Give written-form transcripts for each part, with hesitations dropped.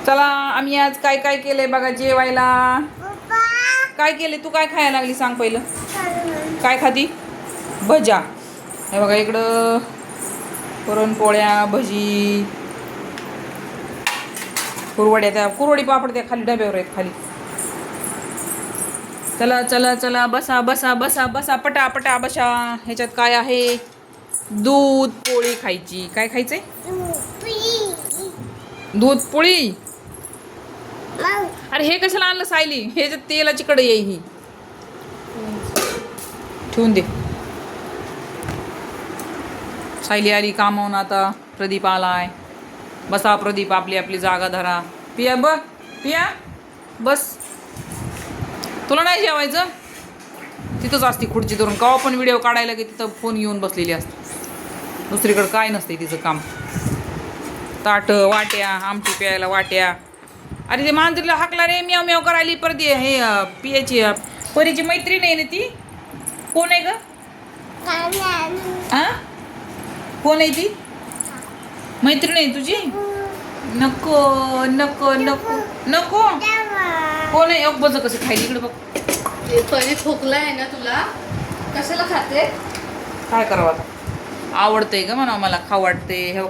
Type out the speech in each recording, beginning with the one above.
चला आम्ही आज काय काय केलंय बघा जेवायला. काय केले तू? काय खायला लागली सांग पहिलं. काय खाती? भज्या. हे बघा इकडं पुरणपोळ्या, भजी, कुरवड्या. त्या कुरवडी पापड त्या खाली डब्यावर आहेत खाली. चला चला चला बसा बसा बसा बसा पटा पटा बसा. ह्याच्यात काय आहे? दूध पोळी खायची. काय खायचंय? दूध पोळी. अरे हे कशाला आणलं सायली? हे जे तेलाची कढई आहे ही. ठेवून दे. सायली आली कामावून आता. प्रदीप आलाय. बसा प्रदीप, आपली आपली जागा धरा. पिया पिया बस. तुला नाही जेवायचं? तिथंच असते खुर्ची धरून. केव्हा पण व्हिडिओ काढायला की तिथं फोन घेऊन बसलेली असते. दुसरीकडे काय नसते तिचं काम. ताट वाट्या, आमटी प्यायला वाट्या. अरे ते मांजरीला हाकला रे, म्याव म्याव करायली. परत हे पियाची परीची मैत्रीण आहे ना ती. कोण आहे ग? हा कोण आहे ती? मैत्रीण आहे तुझी? नको नको नको नको. कोण आहे? बज कसं खायली इकडे बघ. परी खोकला आहे ना तुला? कशाला खाते? काय करावं आता? आवडतंय ग म्हणा मला, खाऊ वाटते.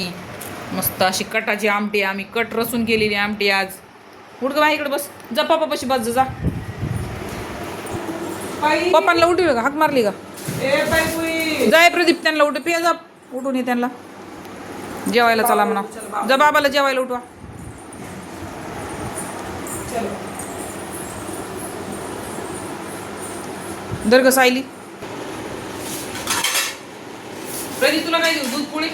मस्त अशी कटाची आमटी. आम्ही कट रसून केलेली आमटी आज. उठ ग बाई इकडे बस. जा पप्पापाशी बस जा. पप्पांना उठवलं का? हाक मारली का? जाय प्रदीप, त्यांना उठ. पिया जा, उठून ये त्यांना. जेवायला चला म्हणा. जा बाबाला जेवायला उठवा. दर ग सायली. प्रदीप तुला काय देऊ? दूध पोळी.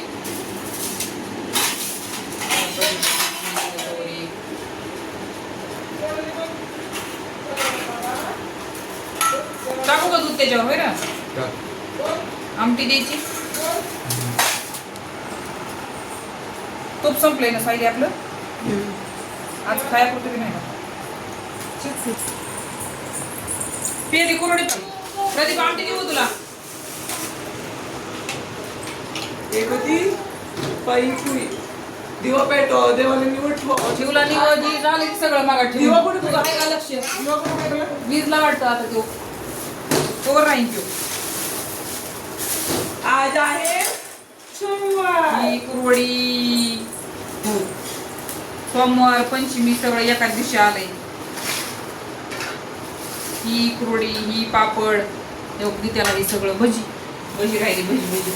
टाकू का दूध त्याच्यावर? होय ना. आमटी द्यायची. तूप संपलंय ना सायली आपलं. आज खायापुरतं की नाही का? पिया ती कुरवडी. प्रदीप आमटी देऊ तुला? दिवा पेटो, देवाला निवड ठेवला निवजी झालं की सगळं मागा ठेव. दिवा कुठे तुझं आहे का लक्ष? दिवा कुठे पेटला? वीजला वाटतं आता तो. तोवर राहीन तो. आज आहे सोमवार. ही कुरवडी. सोमवार पंचमी सगळं एकाच दिवशी आलंय. ही कुरवडी, ही पापड, योग्य त्याला हे सगळं. भजी भजी राहिली. भजी भजी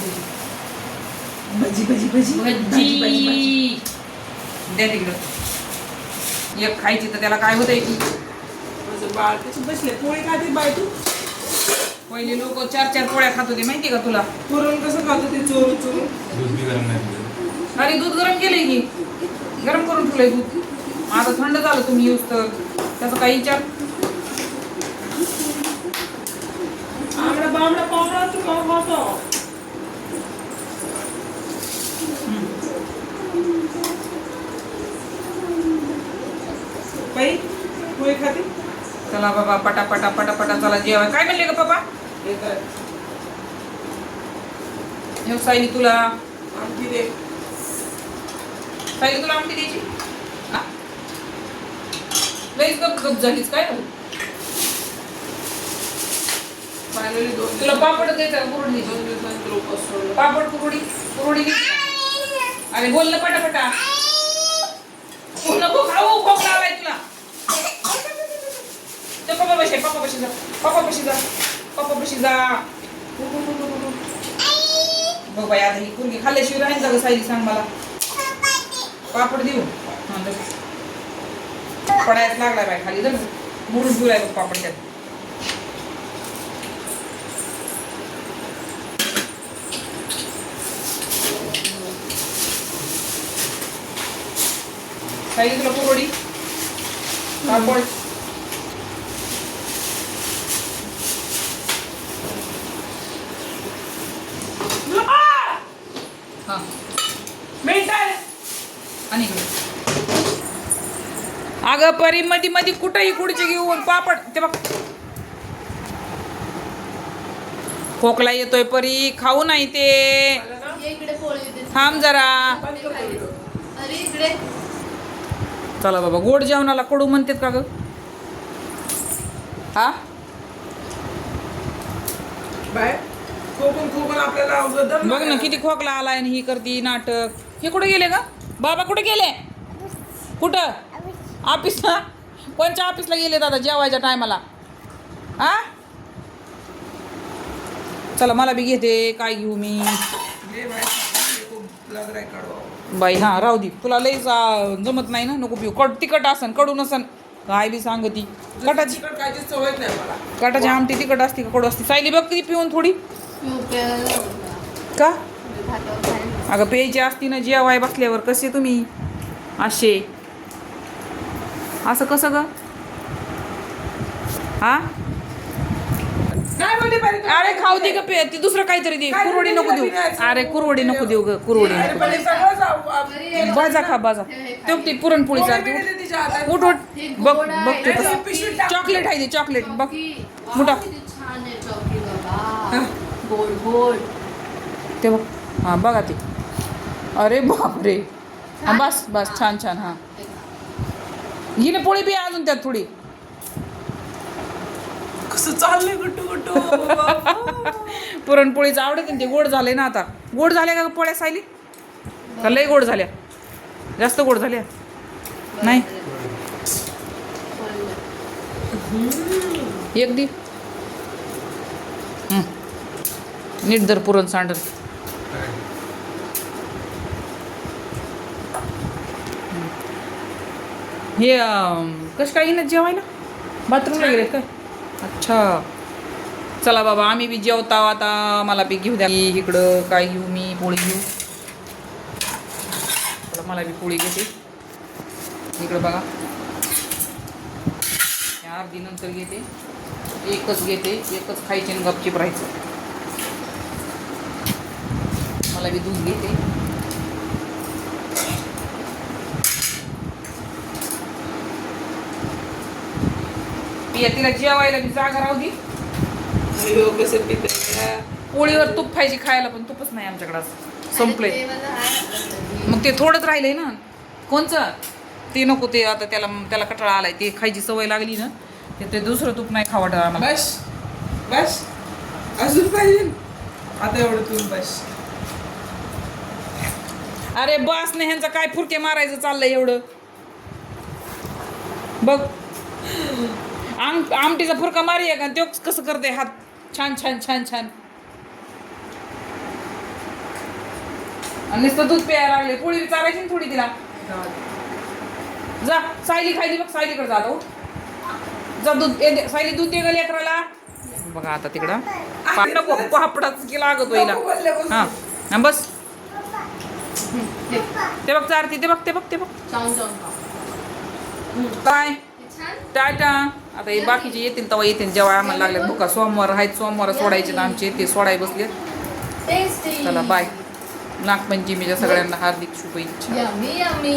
भजी भजी भजी भजी द्या तिकडं. एक खायची तर त्याला काय होतंय की? माझं बाळ त्याची बसले. पोळी खाते बाय तू? पहिले लोक 4-4 पोळ्या खात होते माहिती का तुला? पुरण कसं खातो ते चोरून चोरून? दूध बी गरम नाही. अरे दूध गरम केलंय की. गरम करून ठेवलंय दूध. आता थंड झालं तुम्ही यूज तर त्याचा काही विचार. आमला बामला पावला तू का खातो? बाई पोळी खाते? चला बाबा पटा पटा पटा पटा चला जेवाय. काय म्हणले का पप्पा? हे सायली तुला आमटी दे. सायली तुला आमटी द्यायची. हा? लईच गप गप झालीच काय? फायनली तुला पापड द्यायचं कुरवडी. 2 दिवसांनी तुला उपास सोडला. पापड कुरवडी कुरवडी घे. अरे बोल ना पटापटा. नको खाऊ. खोकला आलाय तुला. पप्पापाशी जा. पप्पापाशी जा. पप्पापाशी जा. बघ बाई आता ही कुरगी खाल्ल्याशिवाय राहील का ग सायली? सांग मला. पापड देऊ? पडायच लागलाय बाई खाली. जर मोडून ठेवलाय बघ पापड त्यात. सायली तुला कुरवडी पापड. हा आणि अगं परी मध्ये मध्ये कुठंही कुडची घेऊन पापड. ते बघ खोकला येतोय परी. खाऊ नाही ते. इकडे पोळी देते. थांब जरा. अरे इकडे चला बाबा, गोड जेवणाला कडू म्हणतात का ग? हा बाय खोकून आपल्याला दम बघ ना किती खोकला आलाय आणि ही करती नाटक. हे कुठे गेले का बाबा? कुठे गेले? कुठं? ऑफिसला? कोणच्या ऑफिसला गेले दादा जेवायच्या टायमाला? हा चला मला बी घेते. काय घेऊ मी हे बाय खूप लग रहा है कडवा. बाई? हा राहू दे, तुला लई जमत नाही ना, नको पिऊ. तिखट असन कडू नसन काय बी सांगती. कटाची तिखट खायची सवय नाही मला. कटाची आमटी तिखट असते का कडू असते? सायली बघ किती पिऊन थोडी का. अगं प्यायची असती ना जेवाय बसल्यावर. कसे तुम्ही असे? असं कसं ग? हा काय बोलली बाई तू? अरे खाऊ दे ग पे, ती दुसरं काहीतरी दे. काय कुरवडी नको देऊ. अरे कुरवडी नको देऊ ग, कुरवडी अरे नको पण हे देऊ. सगळंच बाजा खा बाजा. ते ती पुरणपोळी पोळी सारखी. बी देते तिच्या हातात. उठ उठ बघ बघ ते नाही, कसं. पिशवीत टाक. चॉकलेट आहे ते चॉकलेट बघ. मोठा छान आहे चौकी बाबा. गोड गोड. ते बघ. हा बघा ते. अरे बापरे. हा बस बस छान छान. हा हिने पोळी बी आहे अजून त्यात थोडी. कसं चाललंय गुट्टू गुट्टू. पुरणपोळीचं आवडते ना ते. गोड झाले ना आता. गोड झाल्या का ग पोळ्या सायली? का लय गोड झाल्या? जास्त गोड झाल्या नाही? एक दी. नीट दर पुरण सांडल. हे कसं काय येईन जेवायला? बाथरूमला गेले काय? अच्छा चला बाबा, आम्ही बी जेवता आता. मला बी घेऊ द्या. इकडं काय घेऊ मी? पोळी घेऊ. चला मला बी पोळी घेते. इकडं बघा, अर्धी नंतर घेते. एकच घेते, एकच खायची आणि गपचीप राहायचं. मला बी दूध घेते. पिया तिला जेवायला बी जागा राहू दे. अयो, कसं पिते. पोळीवर तूप पाहिजे खायला, पण तूपच नाही आमच्याकडे. असं संपलंय. मग ते थोडंच राहिलंय ना. कोणचं? ते नको. ते आता त्याला कटाळा आलाय. ते खायची सवय लागली ना, ते दुसरं तूप नाही खावट आम्हाला. बस बस अजून पाहिजे आता एवढं तू बस. अरे बस नाही, ह्यांचं काय फुरके मारायचं चाललंय एवढं. बघ आमटीचा फुरका मारूया का? तो कसं करते हात. छान छान छान छान. आणि नुसतं दूध प्यायला लागले. पोळी बी चारायची ना थोडी तिला. जा सायली खायली बघ. सायलीकडे जा आता. उठ. जा दूध सायली दूध दे ग लेकराला. बघा आता तिकडं नको पापडाच की लागत होईल. हा हा बस. ते बघ चारती. ते बघ ते बघ ते बघ. चावून चावून खा. काय छान. टाटा. आता हे बाकीचे येतील तेव्हा येतील जेव्हा आम्हाला लागले भुका. सोमवार आहेत, सोमवार सोडायचे आमचे. ते सोडाय बसले. टेस्टी. चला बाय. नागपंचमीच्या सगळ्यांना हार्दिक शुभेच्छा. Yummy yummy.